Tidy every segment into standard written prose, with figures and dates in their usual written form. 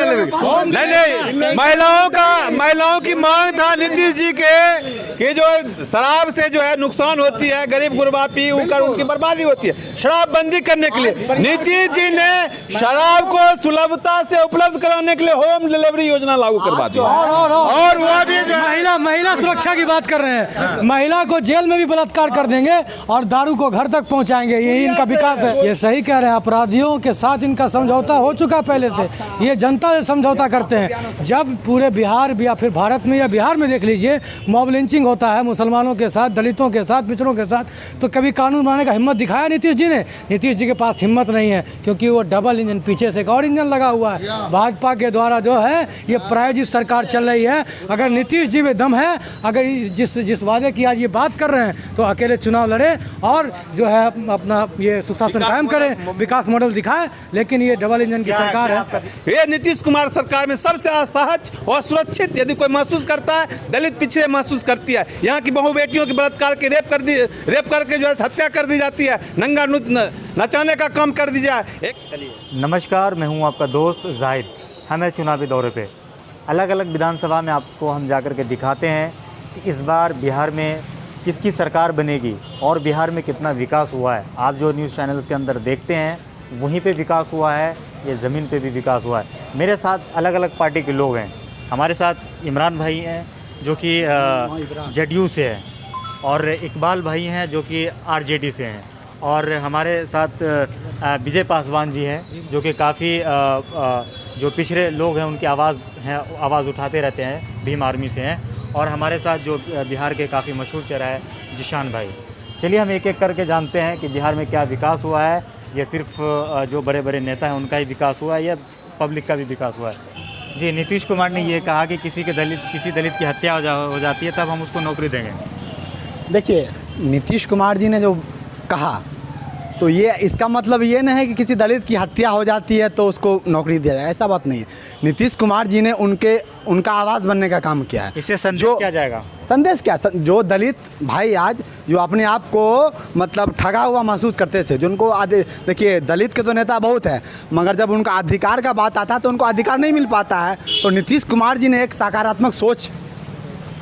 Delivery नहीं, महिलाओं की मांग था नीतीश जी के कि जो शराब से जो है नुकसान होती है, गरीब गुरबा पी कर उनकी बर्बादी होती है, शराब बंदी करने के लिए नीतीश जी ने शराब को सुलभता से उपलब्ध कराने के लिए होम डिलीवरी योजना लागू करवा दी। और वो भी महिला सुरक्षा की बात कर रहे हैं, महिला को जेल में भी बलात्कार कर देंगे और दारू को घर तक पहुंचाएंगे, यही इनका विकास है। ये सही कह रहे हैं, अपराधियों के साथ इनका समझौता हो चुका पहले से, ये जनता से समझौता करते हैं। जब पूरे बिहार या फिर भारत में या बिहार में देख लीजिए मॉब लिंचिंग होता है मुसलमानों के साथ, दलितों के साथ, पिछड़ों के साथ, तो कभी कानून बनाने का हिम्मत दिखाया नीतीश जी ने? नीतीश जी के पास हिम्मत नहीं है, क्योंकि वो डबल इंजन, पीछे से एक और इंजन लगा हुआ है। भाजपा के द्वारा जो है ये प्रायोजित सरकार चल रही है। अगर नीतीश जी में दम है, अगर जिस वादे की आज ये बात कर रहे हैं, तो अकेले चुनाव लड़े और जो है अपना ये सुशासन कायम करें, विकास मॉडल दिखाए। लेकिन ये डबल इंजन की सरकार है। ये नीतीश कुमार सरकार में सबसे असहज और सुरक्षित यदि कोई महसूस करता है, दलित पिछड़े महसूस करती है। यहाँ की बहु बेटियों की बलात्कार के रेप करके जो है हत्या कर दी जाती है, नंगा नचाने का काम कर दी जाए। नमस्कार, मैं हूँ आपका दोस्त जाहिद। हम हैं चुनावी दौरे पे। अलग अलग विधानसभा में आपको हम जाकर के दिखाते हैं कि इस बार बिहार में किसकी सरकार बनेगी और बिहार में कितना विकास हुआ है। आप जो न्यूज़ चैनल्स के अंदर देखते हैं वहीं पे विकास हुआ है, ये ज़मीन पे भी विकास हुआ है। मेरे साथ अलग अलग पार्टी के लोग हैं। हमारे साथ इमरान भाई हैं जो कि जेडीयू से हैं, और इकबाल भाई हैं जो कि आरजेडी से हैं, और हमारे साथ विजय पासवान जी हैं जो कि काफ़ी जो पिछड़े लोग हैं उनकी आवाज़ उठाते रहते हैं, भीम आर्मी से हैं। और हमारे साथ जो बिहार के काफ़ी मशहूर चेहरा है जिशान भाई। चलिए हम एक एक करके जानते हैं कि बिहार में क्या विकास हुआ है। ये सिर्फ जो बड़े बड़े नेता हैं उनका ही विकास हुआ है या पब्लिक का भी विकास हुआ है? जी, नीतीश कुमार ने ये कहा कि किसी दलित की हत्या हो जाती है तब हम उसको नौकरी देंगे। देखिए, नीतीश कुमार जी ने जो कहा तो ये इसका मतलब ये नहीं है कि किसी दलित की हत्या हो जाती है तो उसको नौकरी दिया जाए, ऐसा बात नहीं है। नीतीश कुमार जी ने उनका आवाज़ बनने का काम किया है। इससे संदेश क्या जाएगा? संदेश क्या? जो दलित भाई आज जो अपने आप को मतलब ठगा हुआ महसूस करते थे, जो उनको देखिए दलित के तो नेता बहुत है, मगर जब उनका अधिकार का बात आता है तो उनको अधिकार नहीं मिल पाता है। तो नीतीश कुमार जी ने एक सकारात्मक सोच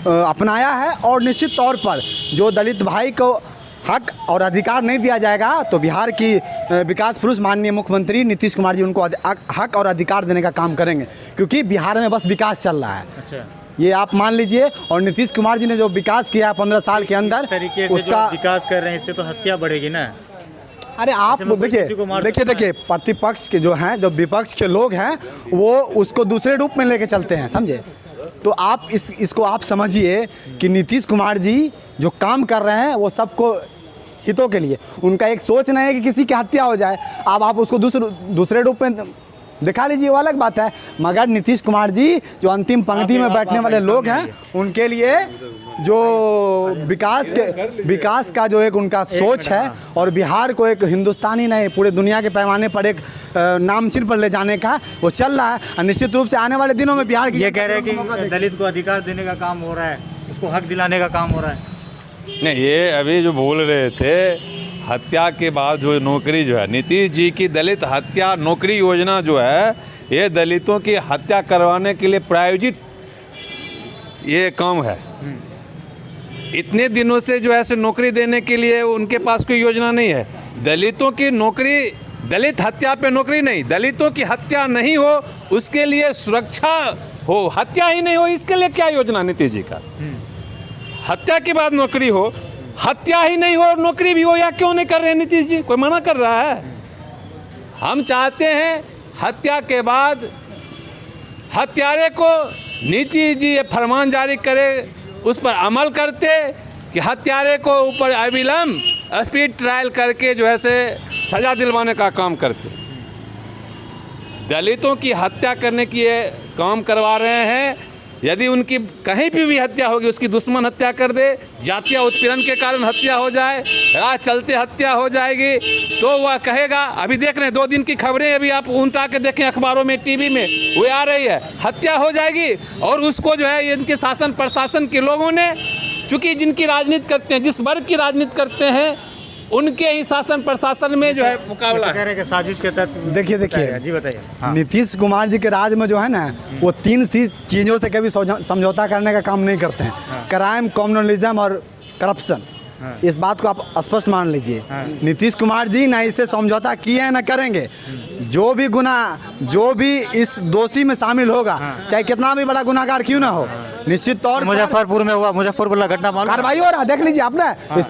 अपनाया है, और निश्चित तौर पर जो दलित भाई को हक और अधिकार नहीं दिया जाएगा तो बिहार की विकास पुरुष माननीय मुख्यमंत्री नीतीश कुमार जी उनको हक और अधिकार देने का काम करेंगे, क्योंकि बिहार में बस विकास चल रहा है। अच्छा, ये आप मान लीजिए। और नीतीश कुमार जी ने जो विकास किया 15 साल के अंदर, तरीके से उसका विकास कर रहे हैं, इससे तो हत्या बढ़ेगी ना। अरे आप देखिए प्रतिपक्ष के जो हैं, जो विपक्ष के लोग हैं, वो उसको दूसरे रूप में लेके चलते हैं, समझे? तो आप इसको आप समझिए कि नीतीश कुमार जी जो काम कर रहे हैं वो सबको हितों के लिए, उनका एक सोच नहीं है कि किसी की हत्या हो जाए। अब आप उसको दूसरे रूप में दिखा लीजिए, वो अलग बात है। मगर नीतीश कुमार जी जो अंतिम पंक्ति में बैठने वाले लोग हैं, उनके लिए जो विकास का जो एक उनका सोच है, और बिहार को एक हिंदुस्तानी नहीं पूरे दुनिया के पैमाने पर एक नामचिन्ह पर ले जाने का वो चल रहा है। और निश्चित रूप से आने वाले दिनों में बिहार की ये कह रहे हैं कि दलित को अधिकार देने का काम हो रहा है, उसको हक दिलाने का काम हो रहा है। नहीं, ये अभी जो बोल रहे थे हत्या के बाद जो नौकरी जो है, नीतीश जी की दलित हत्या नौकरी योजना जो है, ये दलितों की हत्या करवाने के लिए प्रायोजित ये काम है। इतने दिनों से जो है नौकरी देने के लिए उनके पास कोई योजना नहीं है। दलितों की नौकरी, दलित हत्या पे नौकरी नहीं, दलितों की हत्या नहीं हो उसके लिए सुरक्षा हो, हत्या ही नहीं हो इसके लिए क्या योजना नीतीश जी का? हत्या के बाद नौकरी हो, हत्या ही नहीं हो और नौकरी भी हो, या क्यों नहीं कर रहे हैं नीतीश जी? कोई मना कर रहा है? हम चाहते हैं हत्या के बाद हत्यारे को नीतीश जी ये फरमान जारी करे, उस पर अमल करते कि हत्यारे को ऊपर अविलंब स्पीड ट्रायल करके जो है से सजा दिलवाने का काम करते। दलितों की हत्या करने की ये काम करवा रहे हैं। यदि उनकी कहीं भी हत्या होगी, उसकी दुश्मन हत्या कर दे, जातीय उत्पीड़न के कारण हत्या हो जाए, राह चलते हत्या हो जाएगी, तो वह कहेगा, अभी देख रहे हैं 2 दिन की खबरें, अभी आप उल्टा के देखें अखबारों में, टीवी में, वो आ रही है, हत्या हो जाएगी। और उसको जो है इनके शासन प्रशासन के लोगों ने, चूँकि जिनकी राजनीति करते हैं, जिस वर्ग की राजनीति करते हैं, उनके ही शासन प्रशासन में जो है मुकाबला कह है। रहे हैं कि साजिश के तहत देखिए जी बताइए। हाँ। नीतीश कुमार जी के राज में जो है ना वो 3 चीज़ों से कभी समझौता करने का काम नहीं करते हैं। क्राइम, कम्युनलिज्म और करप्शन। इस बात को आप स्पष्ट मान लीजिए। नीतीश कुमार जी ना इससे समझौता किए हैं ना करेंगे। जो भी जो भी इस दोषी में शामिल होगा, चाहे कितना भी बड़ा गुनाहगार क्यों ना हो, निश्चित तौर पर मुजफ्फरपुर में हुआ, मुजफ्फरपुर वाला घटना मालूम? कार्रवाई हो रहा है, देख लीजिए आपने।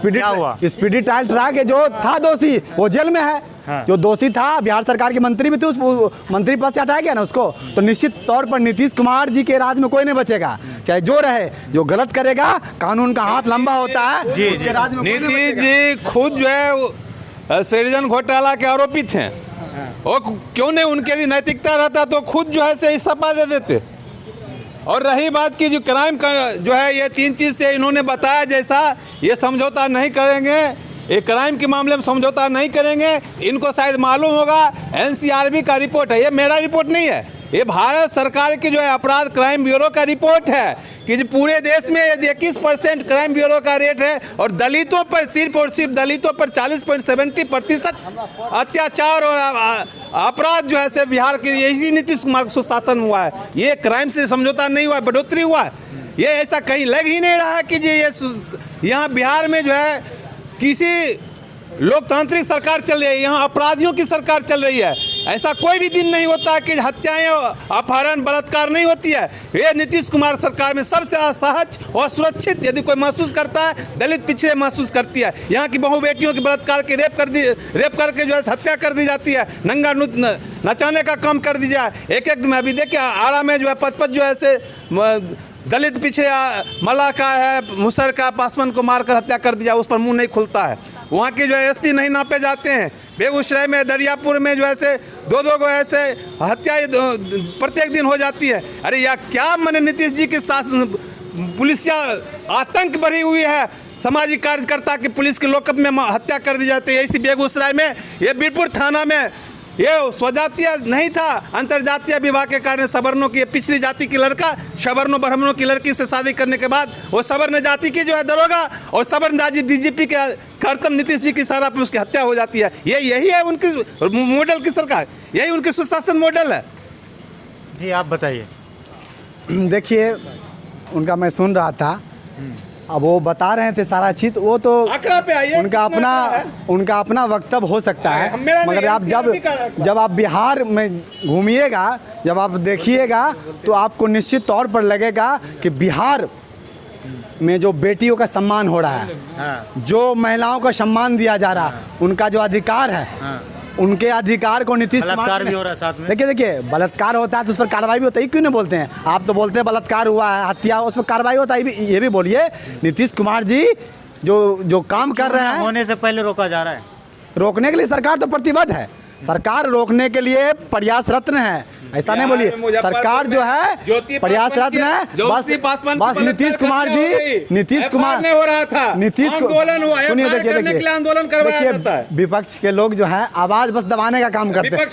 स्पीडी ट्रायल ट्रैक के जो था दोषी वो जेल में है। जो दोषी था, बिहार सरकार के मंत्री भी थे, उस मंत्री पद से हटाया गया ना उसको। तो निश्चित तौर पर नीतीश कुमार जी के राज में कोई नहीं बचेगा, चाहे जो रहे। जो गलत करेगा, कानून का हाथ लंबा होता है, उसके राज में कोई नहीं नीतीश बचेगा। जी खुद जो है सृजन घोटाला के आरोपित हैं, और क्यों नहीं उनके यदि नैतिकता रहता तो खुद जो है से इस्तीफा दे देते। और रही बात की जो क्राइम का जो है, ये 3 चीज़ से इन्होंने बताया जैसा, ये समझौता नहीं करेंगे, ये क्राइम के मामले में समझौता नहीं करेंगे। इनको शायद मालूम होगा, एनसीआरबी का रिपोर्ट है, ये मेरा रिपोर्ट नहीं है, ये भारत सरकार की जो है अपराध क्राइम ब्यूरो का रिपोर्ट है कि जो पूरे देश में 21% क्राइम ब्यूरो का रेट है, और दलितों पर सिर्फ और सिर्फ दलितों पर 40.70% अत्याचार और अपराध जो है से बिहार के यही नीतीश कुमार का सुशासन हुआ है। ये क्राइम से समझौता नहीं हुआ है, बढ़ोतरी हुआ है। ये ऐसा कहीं लग ही नहीं रहा है कि ये यहाँ बिहार में जो है किसी लोकतांत्रिक सरकार चल रही है, यहाँ अपराधियों की सरकार चल रही है। ऐसा कोई भी दिन नहीं होता कि हत्याएं, अपहरण, बलात्कार नहीं होती है। ये नीतीश कुमार सरकार में सबसे असहज और सुरक्षित यदि कोई महसूस करता है, दलित पिछड़े महसूस करती है। यहाँ की बहु बेटियों की बलात्कार के रेप करके जो है हत्या कर दी जाती है, नंगा नचाने का काम कर दी जाए। एक दिन अभी देखिए आरा में जो है 55 जो ऐसे दलित पिछड़े मल्ला का है, मुसर का, पासवान को मारकर हत्या कर दिया, उस पर मुंह नहीं खुलता है। वहाँ के जो है एसपी नहीं नापे जाते हैं। बेगूसराय में, दरियापुर में जो ऐसे 2-2 को ऐसे हत्याएं प्रत्येक दिन हो जाती है। अरे यार क्या मैंने नीतीश जी के शासन, पुलिसिया आतंक बढ़ी हुई है। सामाजिक कार्यकर्ता की पुलिस के लॉकअप में हत्या कर दी जाती है। इसी बेगूसराय में, ये बीरपुर थाना में, ये स्वजातीय नहीं था, अंतर्जातीय विवाह के कारण सवर्णों की, पिछली जाति की लड़का सवर्णों ब्राह्मणों की लड़की से शादी करने के बाद वो सवर्ण जाति की जो है दरोगा और सवर्ण जाति डीजीपी के कर्तव्य नीतीश जी की इशारा पर उसकी हत्या हो जाती है। यही है उनकी मॉडल की सरकार, यही उनकी सुशासन मॉडल है। जी आप बताइए। देखिए, उनका मैं सुन रहा था, अब वो बता रहे थे सारा चीज, वो तो आंकड़ा पे आइए, उनका अपना वक्तव्य हो सकता है। मगर आप जब आप बिहार में घूमिएगा, जब आप देखिएगा, तो आपको निश्चित तौर पर लगेगा कि बिहार में जो बेटियों का सम्मान हो रहा है, जो महिलाओं को सम्मान दिया जा रहा है, उनका जो अधिकार है, उनके अधिकार को नीतीश कुमार भी हो रहा है साथ में। देखिए बलात्कार होता है तो उस पर कार्रवाई भी होता है, क्यों नहीं बोलते हैं आप? तो बोलते हैं बलात्कार हुआ है, हत्या, उस पर कार्रवाई होता है। ये भी बोलिए, नीतीश कुमार जी जो काम कर रहे हैं, होने से पहले रोका जा रहा है। रोकने के लिए सरकार तो प्रतिबद्ध है, सरकार रोकने के लिए प्रयासरत है, ऐसा नहीं बोलिए। सरकार जो है प्रयासरत है। बस नीतीश कुमार जी, नीतीश कुमार हो रहा था, नीतीश आंदोलन हुआ, सुनिए, देखिए आंदोलन करवाया जाता है। विपक्ष के लोग जो है आवाज बस दबाने का काम करते हैं।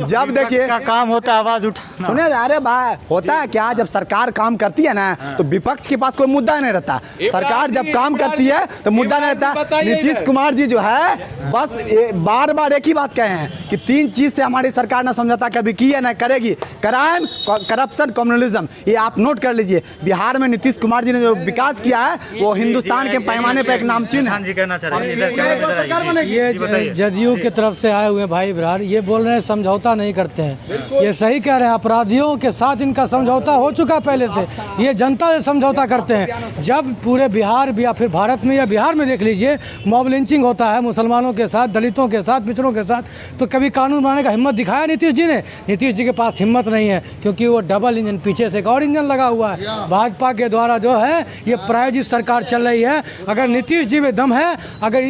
जब देखिए का काम होता है आवाज उठाना। सुनिए, अरे भाई होता है क्या, जब सरकार काम करती है ना तो विपक्ष के पास कोई मुद्दा नहीं रहता। सरकार जब काम करती है तो मुद्दा नहीं रहता। नीतीश कुमार जी जो है बस बार बार एक ही बात कहे हैं कि 3 चीज से हमारी सरकार ने समझौता कभी की है ना करेगी, क्राइम, करप्शन, कम्युनलिज्म। ये आप नोट कर लीजिए। बिहार में नीतीश कुमार जी ने जो विकास किया है वो हिंदुस्तान के पैमाने पर एक नामचीन है। जी कहना चाह रहे हैं। ये जदयू की तरफ से आए हुए भाई ब्रार ये बोल रहे हैं समझौता नहीं करते हैं। ये सही कह रहे हैं, अपराधियों के साथ इनका समझौता हो चुका पहले से। ये जनता से समझौता करते हैं। जब पूरे बिहार या फिर भारत में या बिहार में देख लीजिए मॉब लिंचिंग होता है मुसलमानों के साथ, दलितों के साथ, पिछड़ों के साथ, तो कभी कानून बनाने का हिम्मत दिखाया नीतीश जी ने? नीतीश जी के पास हिम्मत नहीं है, क्योंकि वो डबल इंजन, पीछे से एक और इंजन लगा हुआ है। भाजपा के द्वारा जो है ये प्रायोजित सरकार चल रही है। अगर नीतीश जी में दम है, अगर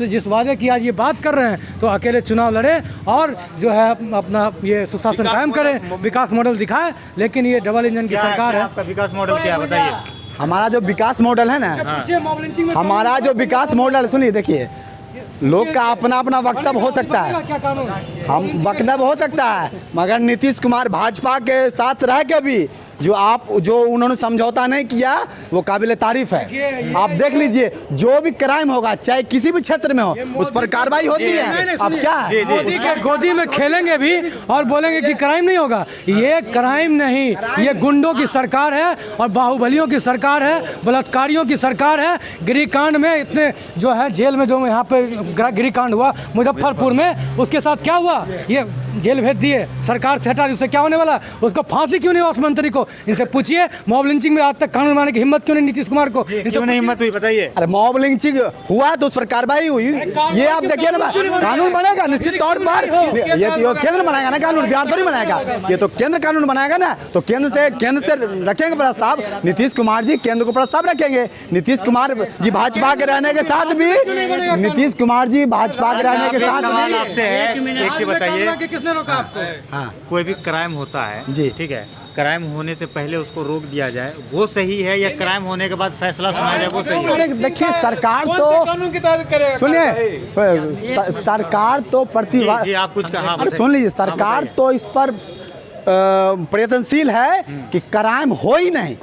जिस वादे की आज ये बात कर रहे हैं, तो अकेले चुनाव लड़े और जो है अपना ये सुशासन कायम करें, विकास मॉडल दिखाए। लेकिन ये डबल इंजन की सरकार है। आपका विकास मॉडल क्या बताइए? हमारा जो विकास मॉडल है ना, हमारा जो विकास मॉडल, सुनिए, देखिए, लोग का अपना अपना वक्तव्य हो सकता है। हम वक्तव्य हो सकता है, मगर नीतीश कुमार भाजपा के साथ रह के भी जो उन्होंने समझौता नहीं किया वो काबिल तारीफ है। आप देख लीजिए, जो भी क्राइम होगा चाहे किसी भी क्षेत्र में हो, उस पर कार्रवाई होती है। अब क्या है, मोदी के गोदी में खेलेंगे भी और बोलेंगे कि क्राइम नहीं होगा। ये क्राइम नहीं, ये गुंडों की सरकार है और बाहुबलियों की सरकार है, बलात्कारियों की सरकार है। गिरिकांड में इतने जो है जेल में, जो यहाँ पे गिरिकांड हुआ मुजफ्फरपुर में, उसके साथ क्या हुआ, ये जेल भेज दिए, सरकार से हटा दी, उससे क्या होने वाला, उसको फांसी क्यों नहीं हुआ उस मंत्री को? इनसे पूछिए, मॉब लिंचिंग में आज तक कानून बनाने की हिम्मत क्यों नहीं नीतीश कुमार को? क्यों नहीं हिम्मत हुई बताइए? अरे मॉब लिंचिंग हुआ तो उस पर कार्रवाई हुई, ये आप देखिए ना, कानून बनेगा निश्चित तौर पर। ये तो केंद्र बनाएगा ना कानून, बिहार थोड़ी बनाएगा, ये तो केंद्र कानून बनाएगा ना। तो केंद्र से रखेंगे प्रस्ताव, नीतीश कुमार जी केंद्र को प्रस्ताव रखेंगे। नीतीश कुमार जी भाजपा के रहने के साथ भी, नीतीश कुमार जी भाजपा के रहने के साथ सवाल आपसे है, एक चीज बताइए, किसने रोका आपको? हाँ, कोई भी क्राइम होता है जी, ठीक है, क्राइम होने से पहले उसको रोक दिया जाए, वो सही है, या क्राइम होने के बाद फैसला सुनाया जाए, वो सही है? अरे देखिए, सरकार तो सुनिए, सरकार तो प्रतिभा, जी आप कुछ कहा, अरे सुन लीजिए, सरकार तो इस पर प्रयत्नशील है कि क्राइम हो ही नहीं,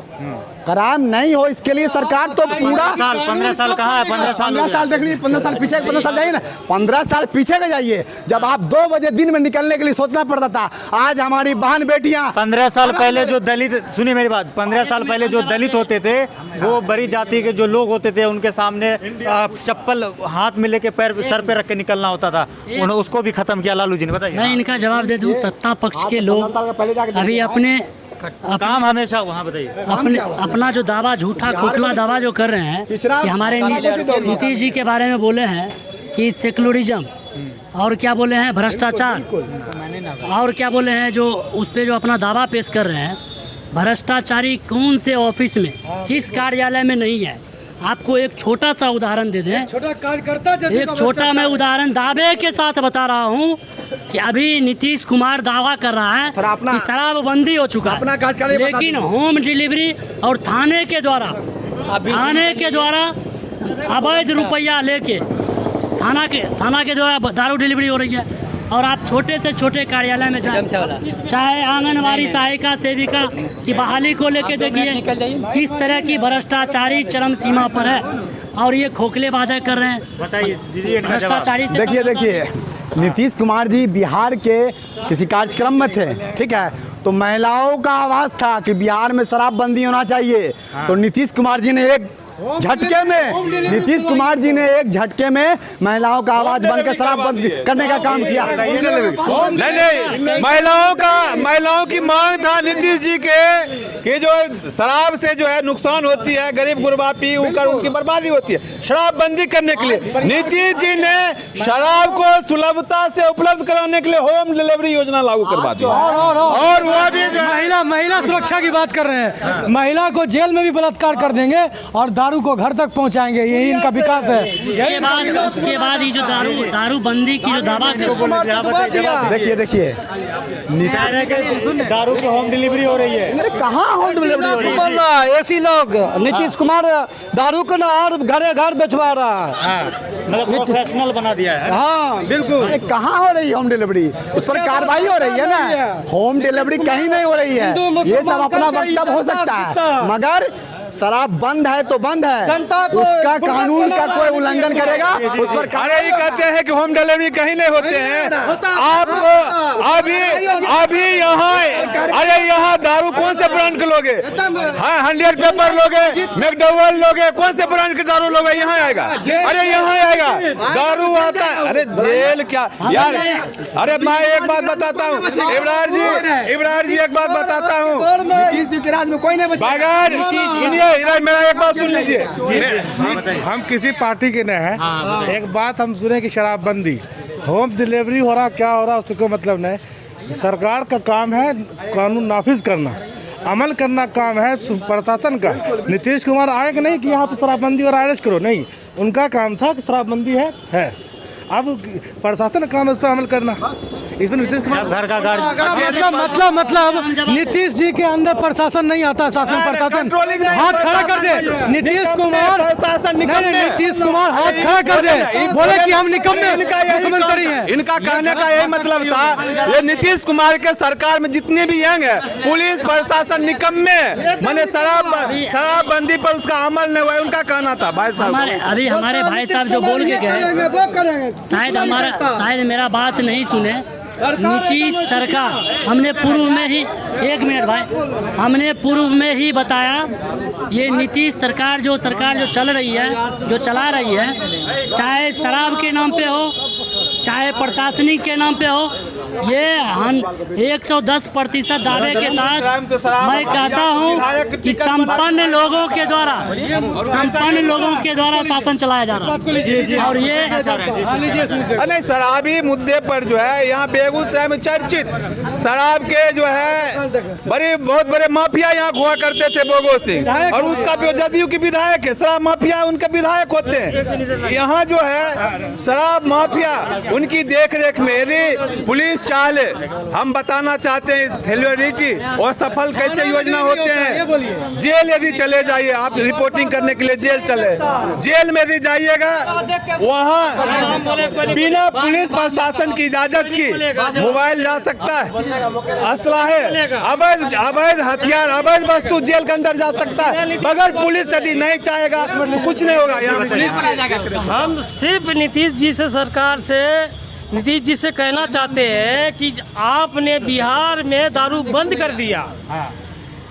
क्राइम नहीं हो, इसके लिए सरकार तो पूरा 15 साल कहाँ है, 15 साल देख लीजिए, 15 साल पीछे, 15 साल जाइए ना, 15 साल पीछे का जाइए, जब आप 2 बजे दिन में निकलने के लिए सोचना पड़ता था। आज हमारी बहन बेटियां 15 साल पहले जो दलित, सुनिए मेरी बात, 15 साल पहले जो दलित होते थे, वो बड़ी जाति के जो लोग होते थे, उनके सामने चप्पल हाथ में लेके पैर सर पे रख के निकलना होता था, उन्होंने उसको भी खत्म किया। लालू जी ने बताइए। मैं इनका जवाब दे दूं, सत्ता पक्ष के लोग अभी अपने काम हमेशा वहाँ बताइए, अपना जो दावा, झूठा खोखला दावा जो कर रहे हैं कि हमारे नीतीश जी के बारे में बोले हैं कि सेकुलरिज्म, और क्या बोले हैं भ्रष्टाचार, और क्या बोले हैं जो उस पर जो अपना दावा पेश कर रहे हैं, भ्रष्टाचारी कौन से ऑफिस में, किस कार्यालय में नहीं है। आपको एक छोटा सा उदाहरण दे दें, छोटा कार्यकर्ता, एक छोटा मैं उदाहरण दावे के साथ बता रहा हूँ कि अभी नीतीश कुमार दावा कर रहा है कि शराबबंदी हो चुका है, लेकिन होम डिलीवरी और थाने के द्वारा अवैध रुपया लेके थाना के द्वारा दारू डिलीवरी हो रही है। और आप छोटे से छोटे कार्यालय में जाएं, चाहे आंगनबाड़ी सहायिका सेविका की बहाली को लेके देखिए किस तरह की भ्रष्टाचारी चरम सीमा पर है, और ये खोखलेबाजी कर रहे हैं। बताइए भ्रष्टाचारी से देखिए नीतीश कुमार जी बिहार के किसी कार्यक्रम में थे, ठीक है, तो महिलाओं का आवाज़ था कि बिहार में शराबबंदी होना चाहिए। तो नीतीश कुमार जी ने एक झटके में महिलाओं का आवाज बनकर शराब बंद करने का काम किया। नहीं, महिलाओं की मांग था नीतीश जी के कि जो शराब से जो है नुकसान होती है, गरीब गुरबा पी कर उनकी बर्बादी होती है, शराब बंदी करने के लिए नीतीश जी ने शराब को सुलभता से उपलब्ध कराने के लिए होम डिलीवरी योजना लागू करवा दी। और वो भी महिला सुरक्षा की बात कर रहे हैं, महिला को जेल में भी बलात्कार कर देंगे और दारू को घर तक पहुंचाएंगे, यही इनका विकास है। उसके बाद ही जो दारू बंदी की जो दावा, देखिए दारू की होम डिलीवरी हो रही है। कहाँ होम डिलीवरी हो रही है? ऐसी लोग नीतीश कुमार दारू को ना और घरे घर बेचवा रहा है, मतलब प्रोफेशनल बना दिया है। हाँ बिल्कुल। अरे कहाँ हो रही है होम डिलीवरी? उस पर कार्रवाई हो रही है ना, होम डिलीवरी कहीं नहीं हो रही है। ये सब अपना वक्तव्य हो सकता है, मगर शराब बंद है तो बंद है, उसका कानून का कोई उल्लंघन करेगा उस पर। अरे ये कहते हैं कि होम डिलीवरी कहीं नहीं होते हैं। आपको अभी यहाँ दारू कौन से ब्रांड के लोगे? हाँ, 100 पेपर लोगे, मैकडॉवेल लोगे, कौन से ब्रांड के दारू लोगे? यहाँ आएगा, अरे यहाँ आएगा दारू आता है। अरे जेल क्या यार? अरे मैं एक बात बताता हूँ इब्रार जी एक बात बताता हूँ, नीतीश जी के राज में कोई नहीं बचा। इधर मेरा एक बात सुन लीजिए, हम किसी पार्टी के नहीं हैं। एक बात हम सुने कि शराबबंदी, होम डिलीवरी हो रहा, क्या हो रहा उससे कोई मतलब नहीं। सरकार का काम है कानून नाफिज करना, अमल करना काम है प्रशासन का। नीतीश कुमार आए कि नहीं कि यहाँ पे शराबबंदी और अरेस्ट करो, नहीं, उनका काम था कि शराबबंदी है। अब प्रशासन का काम है उस पर अमल करना। इसमें नीतीश कुमार घर का घर मतलब नीतीश जी के अंदर प्रशासन नहीं आता, शासन प्रशासन हाथ खड़ा कर दे। नीतीश कुमार नीतीश कुमार हाथ खड़ा कर दे, बोले कि हम निकम्मे मुख्यमंत्री हैं। इनका कहने का यही मतलब था, ये नीतीश कुमार के सरकार में जितने भी यंग है, पुलिस प्रशासन निकम्मे, माने शराबबंदी पर उसका अमल नहीं हुआ, उनका कहना था। भाई साहब अभी हमारे भाई साहब जो बोल के गए, शायद मेरा बात नहीं सुने। नीतीश सरकार हमने पूर्व में ही, एक मिनट भाई, हमने पूर्व में ही बताया, ये नीतीश सरकार जो चल रही है, जो चला रही है, चाहे शराब के नाम पे हो, चाहे प्रशासनिक के नाम पे हो, ये 110% दावे के साथ मैं कहता हूँ कि संपन्न लोगों के द्वारा शासन चलाया जा रहा है। और ये नहीं, शराबी मुद्दे पर जो है यहाँ बेगूसराय में चर्चित शराब के जो है बहुत बड़े माफिया यहाँ हुआ करते थे बोगो सिंह, और उसका भी जदयू की विधायक है, शराब माफिया उनके विधायक होते हैं। यहाँ जो है शराब माफिया उनकी देख रेख में, यदि पुलिस चाहे, हम बताना चाहते हैं इस फेलियरिटी और सफल कैसे योजना होते हैं। जेल यदि चले जाइए आप रिपोर्टिंग करने के लिए, जेल चले, जेल में यदि जाइएगा वहाँ बिना पुलिस प्रशासन की इजाजत की मोबाइल जा सकता है, असला है, अवैध हथियार, अवैध वस्तु जेल के अंदर जा सकता है, बगैर पुलिस यदि नहीं चाहेगा तो कुछ नहीं होगा यहाँ। हम सिर्फ नीतीश जी से, सरकार से, नीतीश जी से कहना चाहते हैं कि आपने बिहार में दारू बंद कर दिया,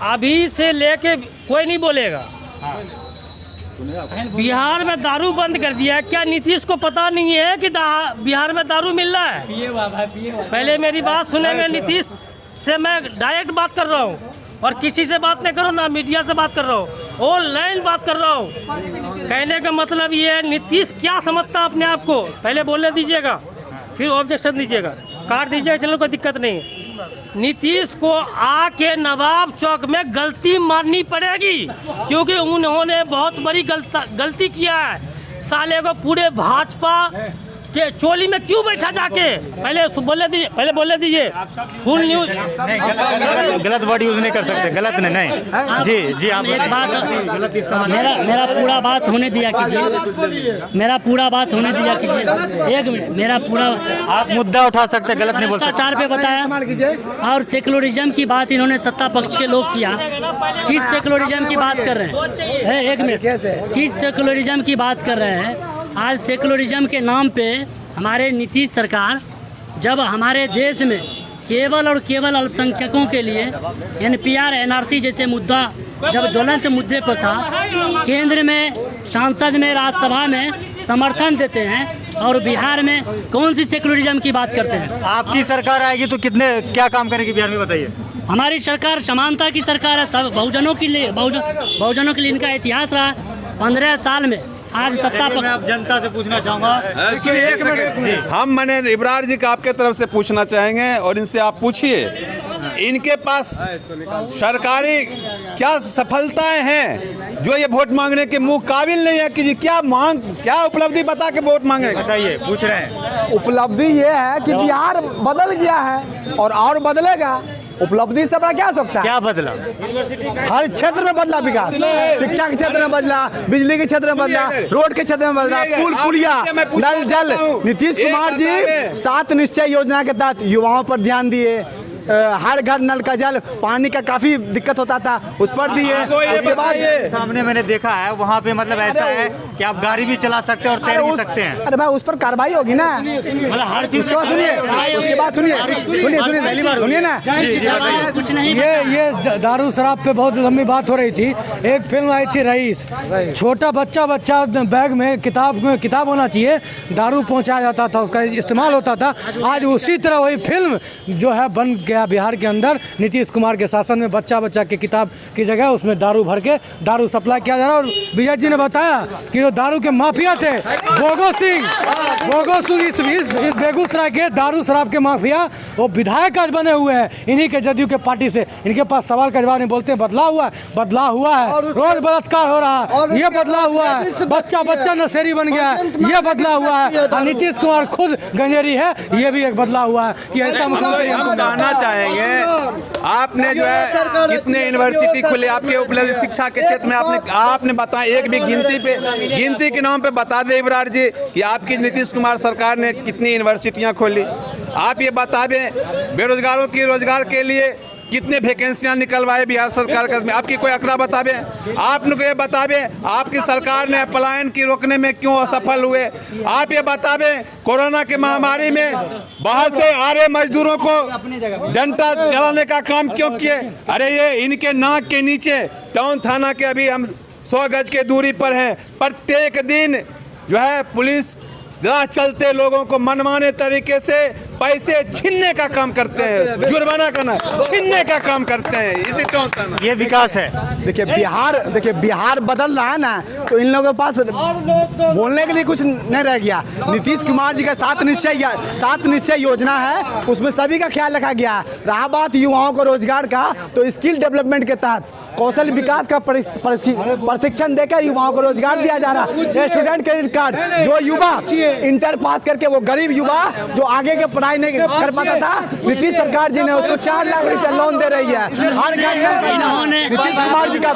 अभी से लेके कोई नहीं बोलेगा, बिहार में दारू बंद कर दिया। क्या नीतीश को पता नहीं है कि बिहार में दारू मिल रहा है? पहले मेरी बात सुनेंगे, नीतीश से मैं डायरेक्ट बात कर रहा हूँ और किसी से बात नहीं कर रहा हूँ, ना मीडिया से बात कर रहा हूँ, ऑनलाइन बात कर रहा हूँ। कहने का मतलब ये है, नीतीश क्या समझता अपने आप को, पहले बोलने दीजिएगा, फिर ऑब्जेक्शन दीजिएगा, काट दीजिएगा, चलो कोई दिक्कत नहीं। नीतीश को आके नवाब चौक में गलती माननी पड़ेगी, क्योंकि उन्होंने बहुत बड़ी गलती किया है। साले को पूरे भाजपा के चोली में क्यों बैठा जाके, पहले बोलने दीजिए। फुल न्यूज गलत वर्ड यूज नहीं कर सकते, गलत नहीं। जी आप एक बात, मेरा पूरा बात होने दिया कीजिए, मेरा पूरा बात होने दिया कीजिए, एक मिनट, मेरा पूरा, आप मुद्दा उठा सकते, गलत नहीं बोल सकते। भ्रष्टाचार पे बताया और सेकुलरिज्म की बात इन्होंने सत्ता पक्ष के लोग किया। किस सेकुलरिज्म की बात कर रहे हैं? एक मिनट, किस सेकुलरिज्म की बात कर रहे हैं? आज सेकुलरिज्म के नाम पे हमारे नीतीश सरकार, जब हमारे देश में केवल और केवल अल्पसंख्यकों के लिए NPR NRC जैसे मुद्दा जब ज्वलंत मुद्दे पर था, केंद्र में, संसद में, राज्यसभा में समर्थन देते हैं, और बिहार में कौन सी सेकुलरिज्म की बात करते हैं? आपकी सरकार आएगी तो क्या काम करेगी बिहार में, बताइए। हमारी सरकार समानता की सरकार है, सब बहुजनों के लिए, बहुजनों के लिए इनका इतिहास रहा। 15 साल में आज सत्ता पर, मैं आप जनता से पूछना चाहूँगा, हम मैंने इब्रार जी का आपके तरफ से पूछना चाहेंगे, और इनसे आप पूछिए, इनके पास सरकारी क्या सफलताएं हैं जो ये वोट मांगने के मुँह काबिल नहीं है कि जी क्या उपलब्धि बता के वोट मांगे? बताइए, पूछ रहे हैं। उपलब्धि ये है कि बिहार बदल गया है और बदलेगा। उपलब्धि से बड़ा क्या हो सकता है? क्या बदला? हर क्षेत्र में बदला विकास, शिक्षा के क्षेत्र में बदला, बिजली के क्षेत्र में बदला, रोड के क्षेत्र में बदला, पुल पुलिया, नल जल। नीतीश कुमार जी 7 निश्चय योजना के तहत युवाओं पर ध्यान दिए, हर घर नल का जल, पानी का काफी दिक्कत होता था, उस पर दिए। उसके बाद सामने मैंने देखा है, वहाँ पे मतलब ऐसा है कि आप गाड़ी भी चला सकते हैं और तैर भी सकते हैं। अरे भाई, उस पर कार्रवाई होगी ना, मतलब हर चीज। उसके बाद सुनिए ना, कुछ नहीं। ये दारू शराब पे बहुत लंबी बात हो रही थी। एक फिल्म आई थी रईस, छोटा बच्चा बैग में किताब होना चाहिए, दारू पहुंचाया जाता था, उसका इस्तेमाल होता था। आज उसी तरह वही फिल्म जो है बन गया बिहार के अंदर नीतीश कुमार के शासन में। बच्चा बच्चा के किताब की जगह उसमें दारू भर के दारू सप्लाई किया जा रहा है। और विजय जी ने बताया कि जो दारू के माफिया थे भोगो सिंह इस बेगूसराय के दारू शराब के माफिया वो विधायक आज बने हुए हैं इन्हीं के जदयू के पार्टी से। इनके पास सवाल का जवाब नहीं, बोलते हैं बदलाव हुआ है, रोज बलात्कार हो रहा है, ये बदलाव हुआ है, बच्चा नशेड़ी बन गया है, ये बदलाव हुआ है, और नीतीश कुमार खुद गंजेरी है, ये भी एक बदलाव हुआ है कि ऐसा मुख्यमंत्री हम कहना चाहेंगे, आपने जो है कितने यूनिवर्सिटी खुले आपके उपलब्ध शिक्षा के क्षेत्र में, आपने बताया एक भी गिनती के नाम पे बता दे इब्रार जी कि आपकी नीतीश कुमार सरकार ने कितनी यूनिवर्सिटियां खोली। आप ये बता दें बेरोजगारों की रोजगार के लिए कितने वैकेंसियां निकलवाए बिहार सरकार का, आपकी कोई आंकड़ा बतावे। आप लोग ये बतावे आपकी सरकार ने पलायन की रोकने में क्यों असफल हुए। आप ये बतावे कोरोना की महामारी में बाहर से आ रहे मजदूरों को डंडा चलाने का काम क्यों किए। अरे ये इनके नाक के नीचे टाउन थाना के अभी हम 100 गज के दूरी पर हैं। प्रत्येक दिन जो है पुलिस राह चलते लोगों को मनमाने तरीके से पैसे छीनने का काम करते हैं, जुर्माना करना छीनने का काम करते हैं। इसी टाउन थाना ये विकास है। देखिए बिहार बदल रहा है ना, तो इन लोगों के पास बोलने के लिए कुछ नहीं रह गया। नीतीश कुमार जी का 7 निश्चय योजना है, उसमें सभी का ख्याल रखा गया है। रहा बात युवाओं को रोजगार का, तो स्किल डेवलपमेंट के तहत कौशल विकास का प्रशिक्षण देकर युवाओं को रोजगार दिया जा रहा है। स्टूडेंट क्रेडिट कार्ड, जो युवा इंटर पास करके वो गरीब युवा जो आगे के पढ़ाई नहीं कर पाता था, नीतीश सरकार जी ने उसको 4 लाख रुपया लोन दे रही है हर घर में। नीतीश कुमार जी का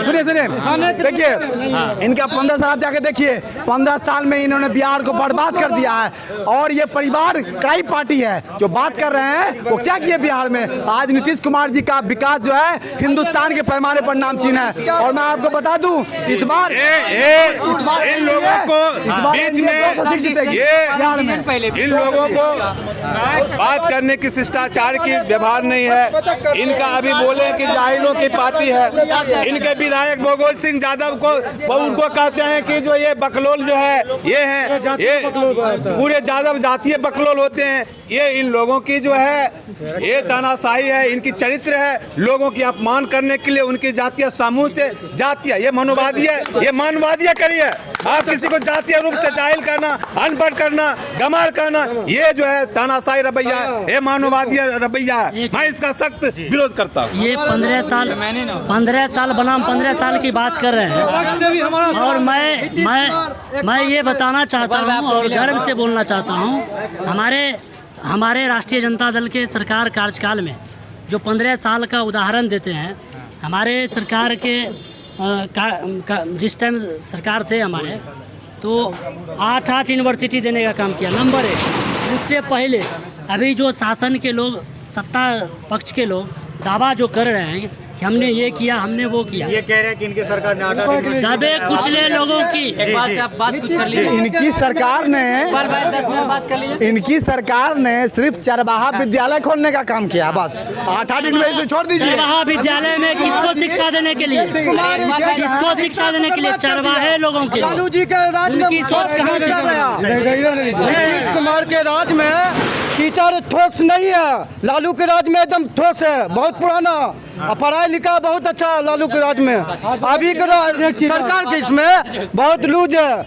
सुनिए देखिए, इनका 15 साल आप जाके देखिए, 15 साल में इन्होंने बिहार को बर्बाद कर दिया है। और ये परिवार का ही पार्टी है जो बात कर रहे हैं, वो क्या किए बिहार में। आज नीतीश कुमार जी का विकास जो है हिंदुस्तान के पैमाने पर नामचीन है। और मैं आपको बता दूं इस बार इन लोगों को बीच में इन लोगों को बात करने की शिष्टाचार की व्यवहार नहीं है। इनका अभी बोले कि जाहिलों की पार्टी है। इनके विधायक भोगो सिंह यादव को उनको कहते हैं कि जो ये बकलोल जो है ये पूरे यादव जातीय बकलोल होते हैं। ये इन लोगों की जो है ये तानाशाही है, इनकी चरित्र है। लोगों की अपमान करने के लिए उनकी जातीय समूह से जातीय ये मनोवादी है, ये मानवादी करिए। आप किसी को जातीय रूप से जाहिल करना, अनपढ़ करना, गमार करना, ये जो है तानाशाही रवैया है, ये मानववादी रवैया है। मैं इसका सख्त विरोध करता हूँ। ये 15 साल बनाम 15 साल की बात कर रहे हैं। और मैं ये बताना चाहता हूँ और गर्व से बोलना चाहता हूँ, हमारे राष्ट्रीय जनता दल के सरकार कार्यकाल में जो 15 साल का उदाहरण देते हैं, हमारे सरकार के जिस टाइम सरकार थे हमारे, तो 8 यूनिवर्सिटी देने का काम किया, नंबर 1। उससे पहले अभी जो शासन के लोग, सत्ता पक्ष के लोग दावा जो कर रहे हैं कि हमने ये किया, हमने वो किया, ये कह रहे हैं कि इनकी सरकार ने दबे कुचले लोगों की इनकी सरकार ने सिर्फ चरवाहा विद्यालय खोलने का काम किया, बस 8 यूनिवर्सिटी छोड़ दीजिए। चरवाहा विद्यालय में किसको शिक्षा देने के लिए, चरवाहे लोगों के लालू जी के राज में उनकी सोच कहाँ चल गया। नीतीश कुमार के राज में टीचर ठोस नहीं है, लालू के राज में एकदम ठोस है, बहुत पुराना। पढ़ाई लिखा बहुत अच्छा लालू के राज में। अभी के सरकार के इसमें बहुत लूज है,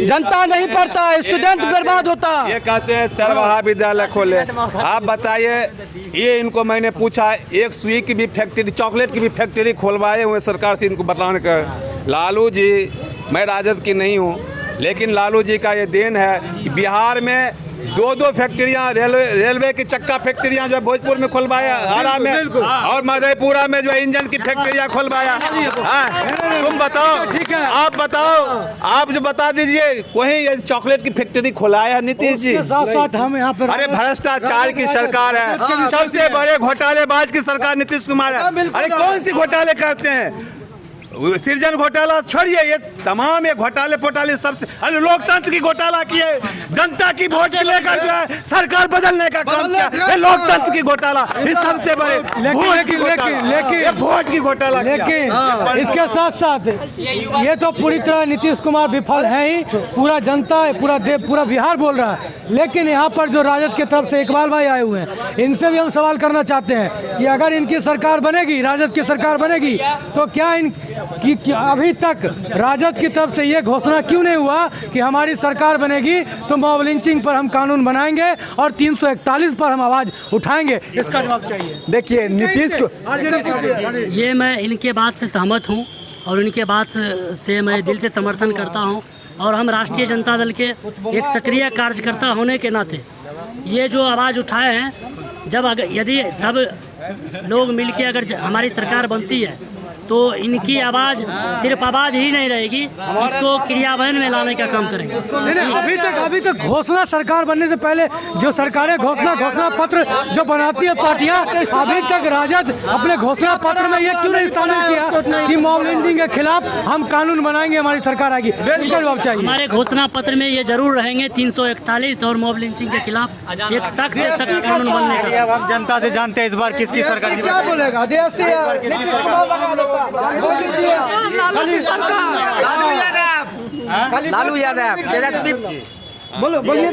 जनता नहीं पढ़ता है, स्टूडेंट बर्बाद होता है। ये कहते हैं चरवाहा विद्यालय खोले। आप बताइए, ये इनको मैंने पूछा, एक सुई की भी फैक्ट्री, चॉकलेट की भी फैक्ट्री खोलवाए हुए सरकार से, इनको बताने का। लालू जी, मैं राजद की नहीं हूँ, लेकिन लालू जी का ये देन है कि बिहार में 2 फैक्ट्रियां, रेलवे की चक्का फैक्ट्रियां जो है भोजपुर में खुलवाया, आरा में, और मधेपुरा में जो है इंजन की फैक्ट्रियां खुलवाया। तुम बताओ, आप बताओ, आप जो बता दीजिए, वहीं ये चॉकलेट की फैक्ट्री खुलाया नीतीश जी। साथ हम यहाँ पर अरे भ्रष्टाचार की सरकार है, सबसे बड़े घोटालेबाज की सरकार नीतीश कुमार है। अरे कौन सी घोटाले करते हैं, सृजन घोटाला छोड़िए, ये तमाम ये घोटाले पोटाले सबसे, अरे लोकतंत्र की घोटाला किए, जनता की वोट लेकर जो है सरकार बदलने का काम किया, ये लोकतंत्र की घोटाला इस सबसे बड़े लेकिन वोट की घोटाला किया। लेकिन इसके साथ साथ ये तो पूरी तरह नीतीश कुमार विफल है ही, पूरा जनता पूरा बिहार बोल रहा है। लेकिन यहाँ पर जो राजद की तरफ से इकबाल भाई आए हुए हैं, इनसे भी हम सवाल करना चाहते हैं कि अगर इनकी सरकार बनेगी, राजद की सरकार बनेगी, तो क्या अभी तक राजद की तरफ से ये घोषणा क्यों नहीं हुआ कि हमारी सरकार बनेगी तो मॉब लिंचिंग पर हम कानून बनाएंगे और 341 पर हम आवाज उठाएंगे? इसका जवाब चाहिए। देखिए नीतीश को, ये मैं इनके बात से सहमत हूँ और इनके बात से मैं दिल से समर्थन करता हूँ। और हम राष्ट्रीय जनता दल के एक सक्रिय कार्यकर्ता होने के नाते ये जो आवाज़ उठाए हैं, यदि सब लोग मिलके अगर हमारी सरकार बनती है तो इनकी आवाज़ सिर्फ आवाज़ ही नहीं रहेगी, इसको क्रियान्वयन में लाने का काम करेंगे। नहीं, अभी तक घोषणा सरकार बनने से पहले जो सरकारें घोषणा पत्र जो बनाती है पार्टियां, अभी तक राजद अपने घोषणा पत्र में ये क्यों नहीं शामिल किया कि मॉब लिंचिंग के खिलाफ हम कानून बनाएंगे, हमारी सरकार आएगी? बिल्कुल जवाब चाहिए। हमारे घोषणा पत्र में ये जरूर रहेंगे 341 और मॉब लिंचिंग के खिलाफ एक सख्त कानून बनने का। अब हम जनता से जानते हैं इस बार किसकी सरकार क्या बोलेगा? लालू यादव बोलिए।